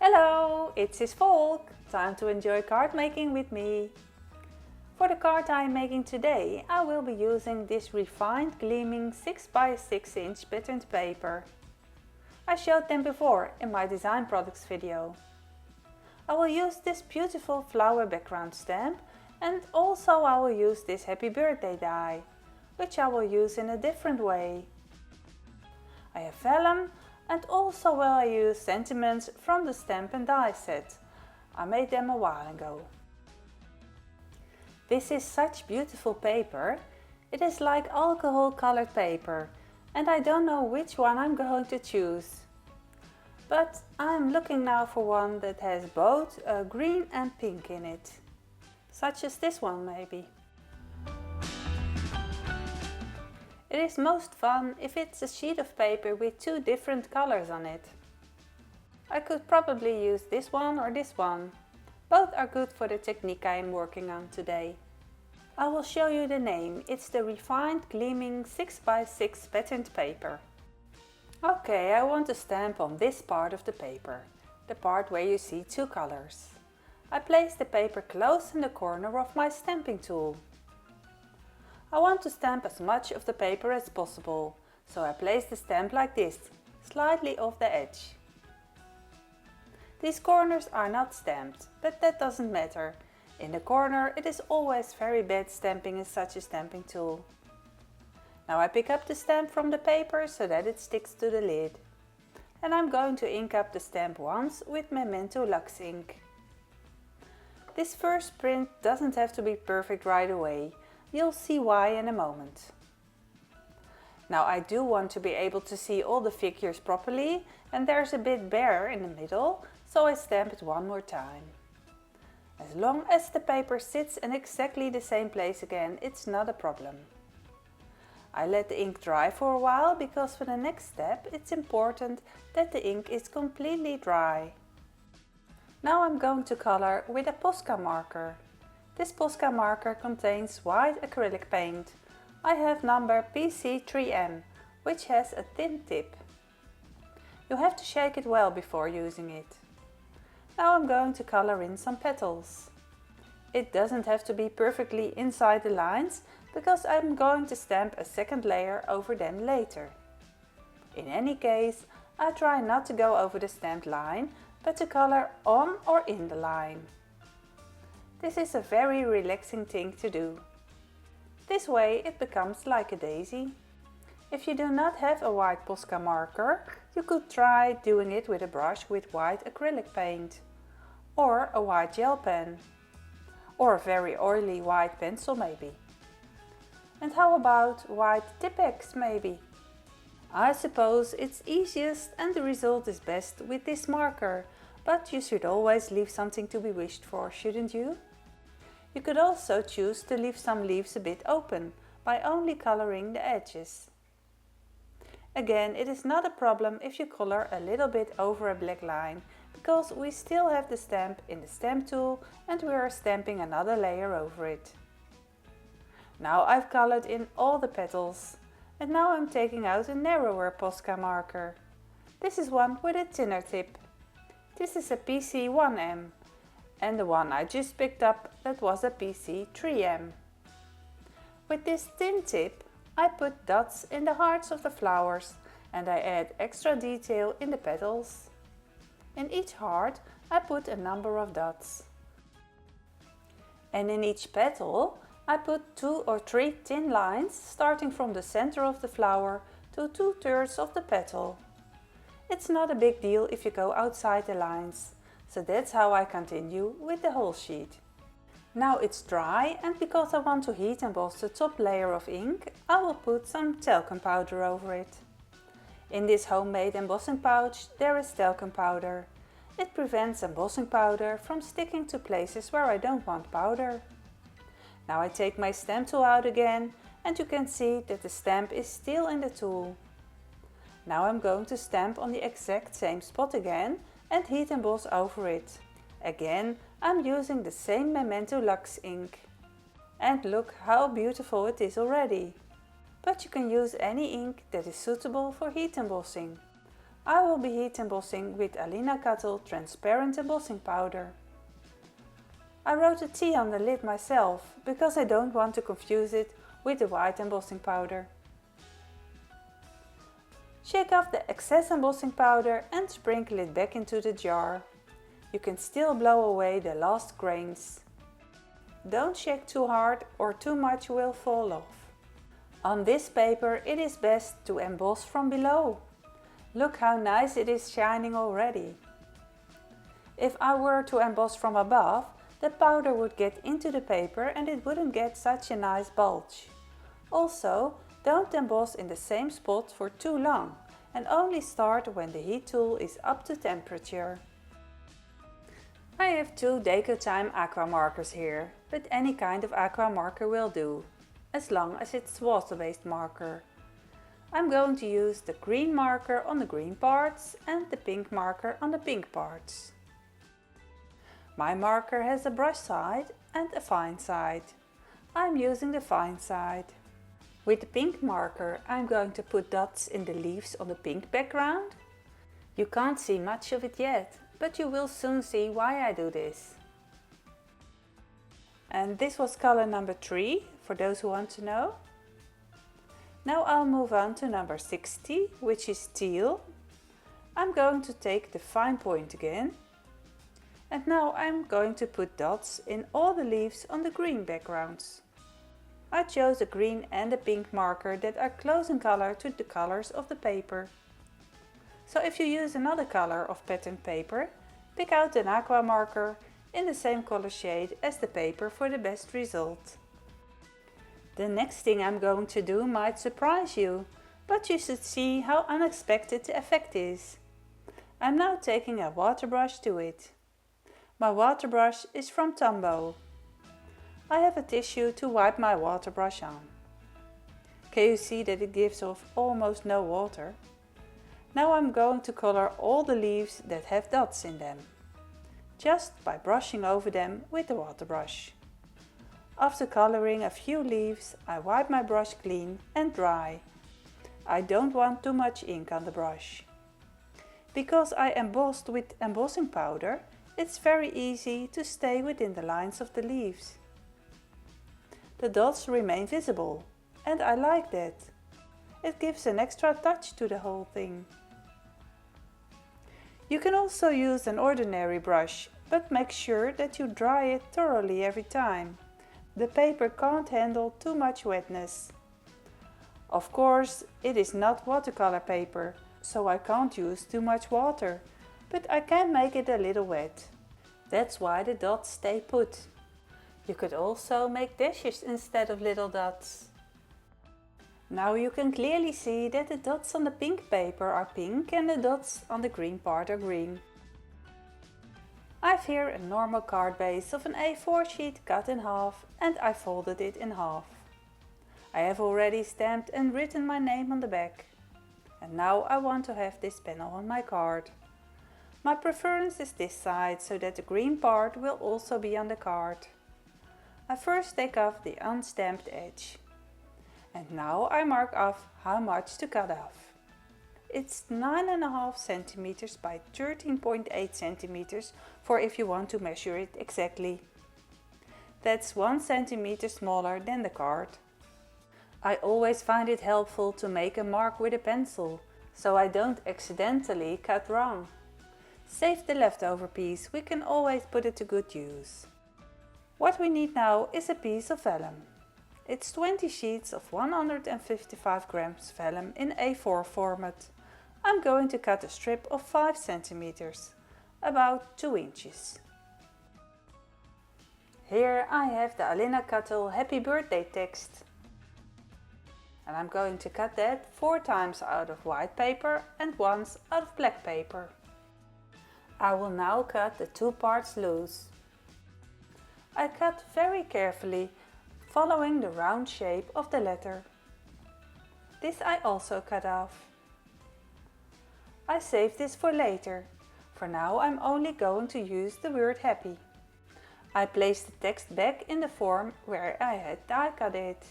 Hello, it's his Volk. Time to enjoy card making with me. For the card I am making today, I will be using this refined gleaming 6x6 inch patterned paper. I showed them before in my design products video. I will use this beautiful flower background stamp and also I will use this happy birthday die, which I will use in a different way. I have vellum and also will I use sentiments from the stamp and die set. I made them a while ago. This is such beautiful paper. It is like alcohol colored paper and I don't know which one I'm going to choose. But I'm looking now for one that has both green and pink in it. Such as this one maybe. It is most fun if it's a sheet of paper with two different colors on it. I could probably use this one or this one. Both are good for the technique I am working on today. I will show you the name. It's the refined gleaming 6x6 patterned paper. Okay, I want to stamp on this part of the paper, the part where you see two colors. I place the paper close in the corner of my stamping tool. I want to stamp as much of the paper as possible, so I place the stamp like this, slightly off the edge. These corners are not stamped, but that doesn't matter. In the corner it is always very bad stamping in such a stamping tool. Now I pick up the stamp from the paper so that it sticks to the lid. And I'm going to ink up the stamp once with Memento Lux ink. This first print doesn't have to be perfect right away. You'll see why in a moment. Now I do want to be able to see all the figures properly and there's a bit bare in the middle, so I stamp it one more time. As long as the paper sits in exactly the same place again, it's not a problem. I let the ink dry for a while because for the next step it's important that the ink is completely dry. Now I'm going to color with a Posca marker. This Posca marker contains white acrylic paint. I have number PC3M, which has a thin tip. You have to shake it well before using it. Now I'm going to color in some petals. It doesn't have to be perfectly inside the lines, because I'm going to stamp a second layer over them later. In any case, I try not to go over the stamped line, but to color on or in the line. This is a very relaxing thing to do. This way it becomes like a daisy. If you do not have a white Posca marker, you could try doing it with a brush with white acrylic paint, or a white gel pen, or a very oily white pencil maybe. And how about white Tipp-Ex maybe? I suppose it's easiest and the result is best with this marker, but you should always leave something to be wished for, shouldn't you? You could also choose to leave some leaves a bit open by only coloring the edges. Again, it is not a problem if you color a little bit over a black line, because we still have the stamp in the stamp tool and we are stamping another layer over it. Now I've colored in all the petals and now I'm taking out a narrower Posca marker. This is one with a thinner tip. This is a PC1M and the one I just picked up, that was a PC3M. With this thin tip I put dots in the hearts of the flowers and I add extra detail in the petals. In each heart I put a number of dots. And in each petal I put 2 or 3 thin lines starting from the center of the flower to 2/3 of the petal. It's not a big deal if you go outside the lines, so that's how I continue with the whole sheet. Now it's dry and because I want to heat emboss the top layer of ink, I will put some talcum powder over it. In this homemade embossing pouch there is talcum powder. It prevents embossing powder from sticking to places where I don't want powder. Now I take my stamp tool out again and you can see that the stamp is still in the tool. Now I'm going to stamp on the exact same spot again and heat emboss over it. Again, I'm using the same Memento Lux ink. And look how beautiful it is already. But you can use any ink that is suitable for heat embossing. I will be heat embossing with AlinaCraft transparent embossing powder. I wrote a T on the lid myself because I don't want to confuse it with the white embossing powder. Shake off the excess embossing powder and sprinkle it back into the jar. You can still blow away the last grains. Don't shake too hard or too much will fall off. On this paper it is best to emboss from below. Look how nice it is shining already. If I were to emboss from above, the powder would get into the paper and it wouldn't get such a nice bulge. Also, don't emboss in the same spot for too long and only start when the heat tool is up to temperature. I have two Decotime aqua markers here, but any kind of aqua marker will do, as long as it's water-based marker. I'm going to use the green marker on the green parts and the pink marker on the pink parts. My marker has a brush side and a fine side. I'm using the fine side. With the pink marker I'm going to put dots in the leaves on the pink background. You can't see much of it yet, but you will soon see why I do this. And this was color number 3, for those who want to know. Now I'll move on to number 60, which is teal. I'm going to take the fine point again. And now I'm going to put dots in all the leaves on the green backgrounds. I chose a green and a pink marker that are close in color to the colors of the paper. So if you use another color of pattern paper, pick out an aqua marker in the same color shade as the paper for the best result. The next thing I'm going to do might surprise you, but you should see how unexpected the effect is. I'm now taking a water brush to it. My water brush is from Tombow. I have a tissue to wipe my water brush on. Can you see that it gives off almost no water? Now I'm going to color all the leaves that have dots in them, just by brushing over them with the water brush. After coloring a few leaves, I wipe my brush clean and dry. I don't want too much ink on the brush. Because I embossed with embossing powder, it's very easy to stay within the lines of the leaves. The dots remain visible, and I like that. It gives an extra touch to the whole thing. You can also use an ordinary brush, but make sure that you dry it thoroughly every time. The paper can't handle too much wetness. Of course, it is not watercolor paper, so I can't use too much water, but I can make it a little wet. That's why the dots stay put. You could also make dashes instead of little dots. Now you can clearly see that the dots on the pink paper are pink and the dots on the green part are green. I've here a normal card base of an A4 sheet cut in half and I folded it in half. I have already stamped and written my name on the back. And now I want to have this panel on my card. My preference is this side so that the green part will also be on the card. I first take off the unstamped edge. And now I mark off how much to cut off. It's 9.5 centimeters by 13.8 centimeters for if you want to measure it exactly. That's 1 centimeter smaller than the card. I always find it helpful to make a mark with a pencil, so I don't accidentally cut wrong. Save the leftover piece, we can always put it to good use. What we need now is a piece of vellum. It's 20 sheets of 155 grams vellum in A4 format. I'm going to cut a strip of 5 centimeters, about 2 inches. Here I have the AlinaCraft Happy Birthday text. And I'm going to cut that 4 times out of white paper and once out of black paper. I will now cut the 2 parts loose. I cut very carefully, following the round shape of the letter. This I also cut off. I save this for later. For now I'm only going to use the word happy. I place the text back in the form where I had die cut it.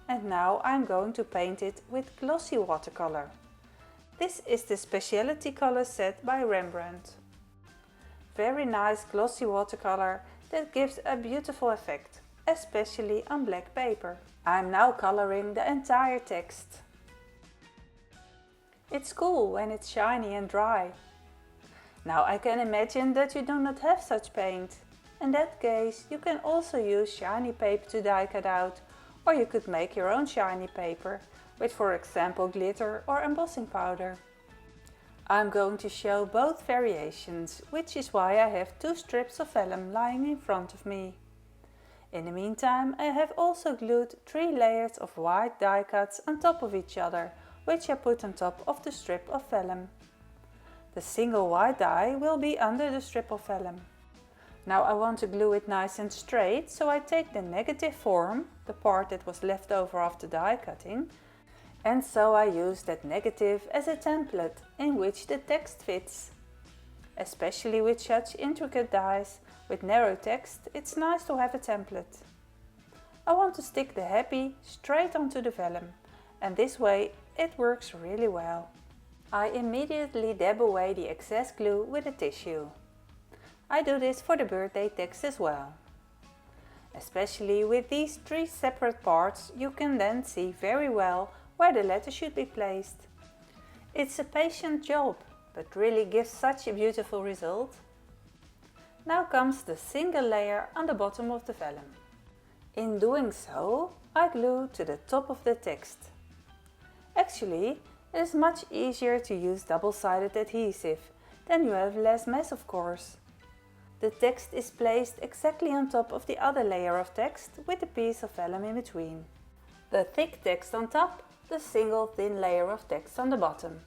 And now I'm going to paint it with glossy watercolor. This is the Speciality Color set by Rembrandt. Very nice glossy watercolor that gives a beautiful effect, especially on black paper. I'm now coloring the entire text. It's cool when it's shiny and dry. Now I can imagine that you do not have such paint. In that case, you can also use shiny paper to die cut out, or you could make your own shiny paper with, for example, glitter or embossing powder. I'm going to show both variations, which is why I have 2 strips of vellum lying in front of me. In the meantime, I have also glued 3 layers of white die cuts on top of each other, which I put on top of the strip of vellum. The single white die will be under the strip of vellum. Now I want to glue it nice and straight, so I take the negative form, the part that was left over after die cutting, and so I use that negative as a template in which the text fits. Especially with such intricate dies with narrow text, it's nice to have a template. I want to stick the happy straight onto the vellum, and this way it works really well. I immediately dab away the excess glue with a tissue. I do this for the birthday text as well. Especially with these 3 separate parts, you can then see very well where the letter should be placed. It's a patient job, but really gives such a beautiful result. Now comes the single layer on the bottom of the vellum. In doing so, I glue to the top of the text. Actually, it is much easier to use double-sided adhesive, then you have less mess, of course. The text is placed exactly on top of the other layer of text with a piece of vellum in between. The thick text on top, the single thin layer of text on the bottom.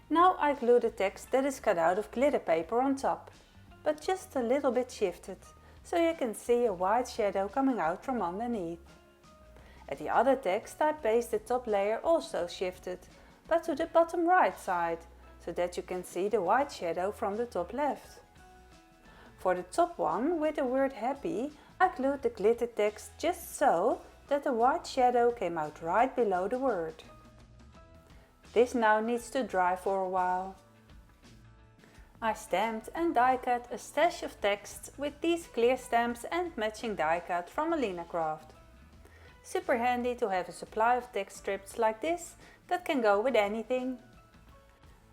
Now I glue the text that is cut out of glitter paper on top, but just a little bit shifted, so you can see a white shadow coming out from underneath. At the other text I paste the top layer also shifted, but to the bottom right side, so that you can see the white shadow from the top left. For the top one with the word happy, I glued the glitter text just so that the white shadow came out right below the word. This now needs to dry for a while. I stamped and die cut a stash of text with these clear stamps and matching die cut from AlinaCraft. Super handy to have a supply of text strips like this that can go with anything.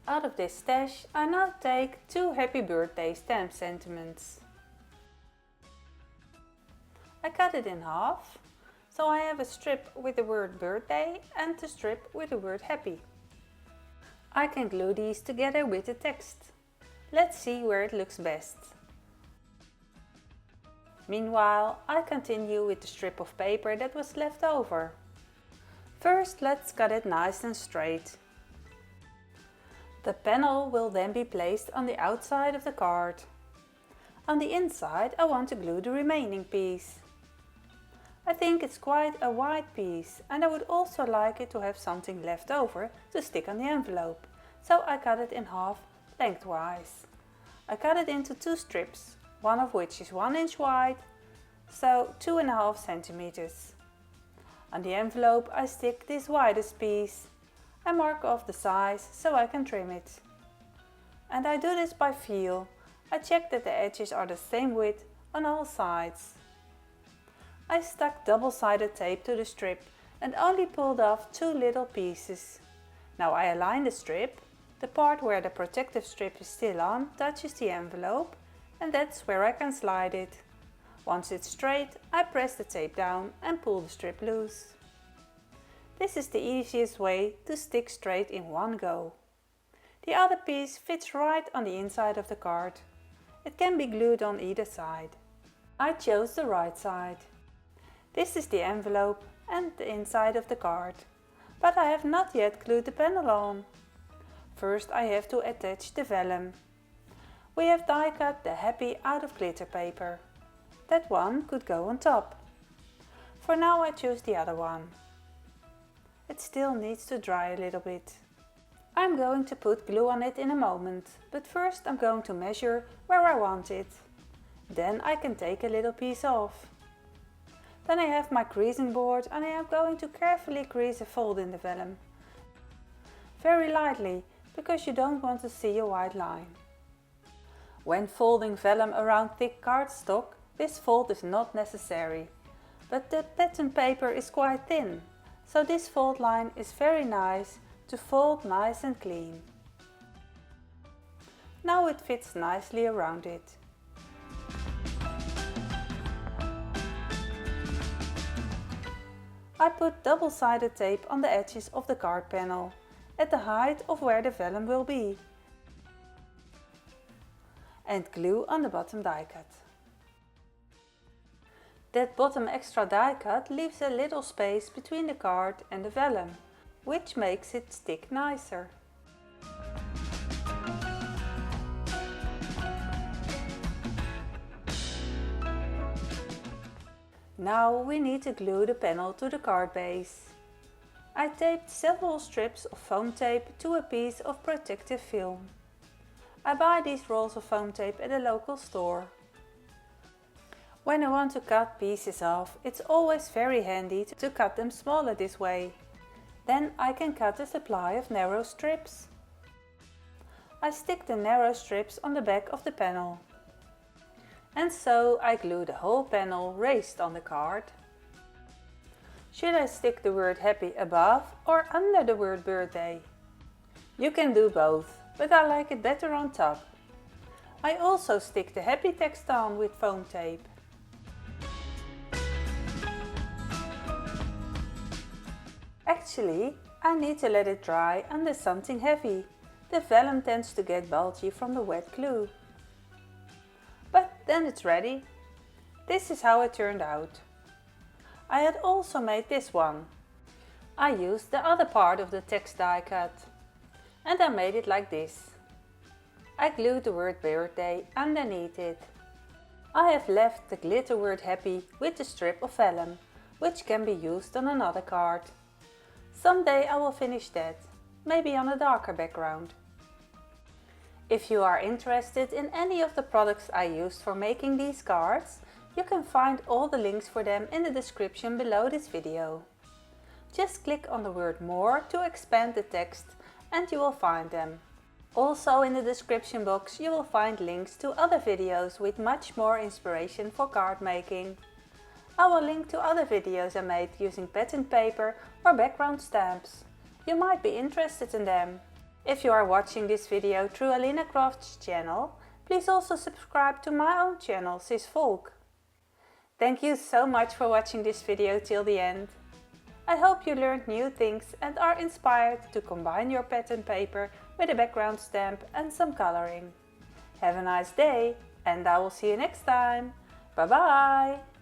Out of this stash I now take 2 happy birthday stamp sentiments. I cut it in half, so I have a strip with the word birthday and a strip with the word happy. I can glue these together with the text. Let's see where it looks best. Meanwhile, I continue with the strip of paper that was left over. First, let's cut it nice and straight. The panel will then be placed on the outside of the card. On the inside, I want to glue the remaining piece. I think it's quite a wide piece and I would also like it to have something left over to stick on the envelope, so I cut it in half lengthwise. I cut it into 2 strips, one of which is 1 inch wide, so 2.5 centimeters. On the envelope I stick this widest piece. I mark off the size so I can trim it. And I do this by feel. I check that the edges are the same width on all sides. I stuck double-sided tape to the strip and only pulled off 2 little pieces. Now I align the strip. The part where the protective strip is still on touches the envelope, and that's where I can slide it. Once it's straight, I press the tape down and pull the strip loose. This is the easiest way to stick straight in one go. The other piece fits right on the inside of the card. It can be glued on either side. I chose the right side. This is the envelope and the inside of the card, but I have not yet glued the panel on. First I have to attach the vellum. We have die cut the happy out of glitter paper. That one could go on top. For now I choose the other one. It still needs to dry a little bit. I'm going to put glue on it in a moment, but first I'm going to measure where I want it. Then I can take a little piece off. Then I have my creasing board and I am going to carefully crease a fold in the vellum. very lightly, because you don't want to see a white line. When folding vellum around thick cardstock, this fold is not necessary, but the pattern paper is quite thin, so this fold line is very nice to fold nice and clean. Now it fits nicely around it. I put double-sided tape on the edges of the card panel, at the height of where the vellum will be, and glue on the bottom die cut. That bottom extra die cut leaves a little space between the card and the vellum, which makes it stick nicer. Now we need to glue the panel to the card base. I taped several strips of foam tape to a piece of protective film. I buy these rolls of foam tape at a local store. When I want to cut pieces off, it's always very handy to cut them smaller this way. Then I can cut a supply of narrow strips. I stick the narrow strips on the back of the panel. And so I glue the whole panel raised on the card. Should I stick the word happy above or under the word birthday? You can do both, but I like it better on top. I also stick the happy text on with foam tape. Actually, I need to let it dry under something heavy. The vellum tends to get bulgy from the wet glue. But then it's ready. This is how it turned out. I had also made this one. I used the other part of the text die cut. And I made it like this. I glued the word birthday underneath it. I have left the glitter word happy with the strip of vellum, which can be used on another card. Someday I will finish that, maybe on a darker background. If you are interested in any of the products I used for making these cards, you can find all the links for them in the description below this video. Just click on the word more to expand the text and you will find them. Also in the description box you will find links to other videos with much more inspiration for card making. I will link to other videos I made using pattern paper or background stamps. You might be interested in them. If you are watching this video through AlinaCraft's channel, please also subscribe to my own channel, Sis Volk. Thank you so much for watching this video till the end. I hope you learned new things and are inspired to combine your pattern paper with a background stamp and some coloring. Have a nice day and I will see you next time. Bye bye!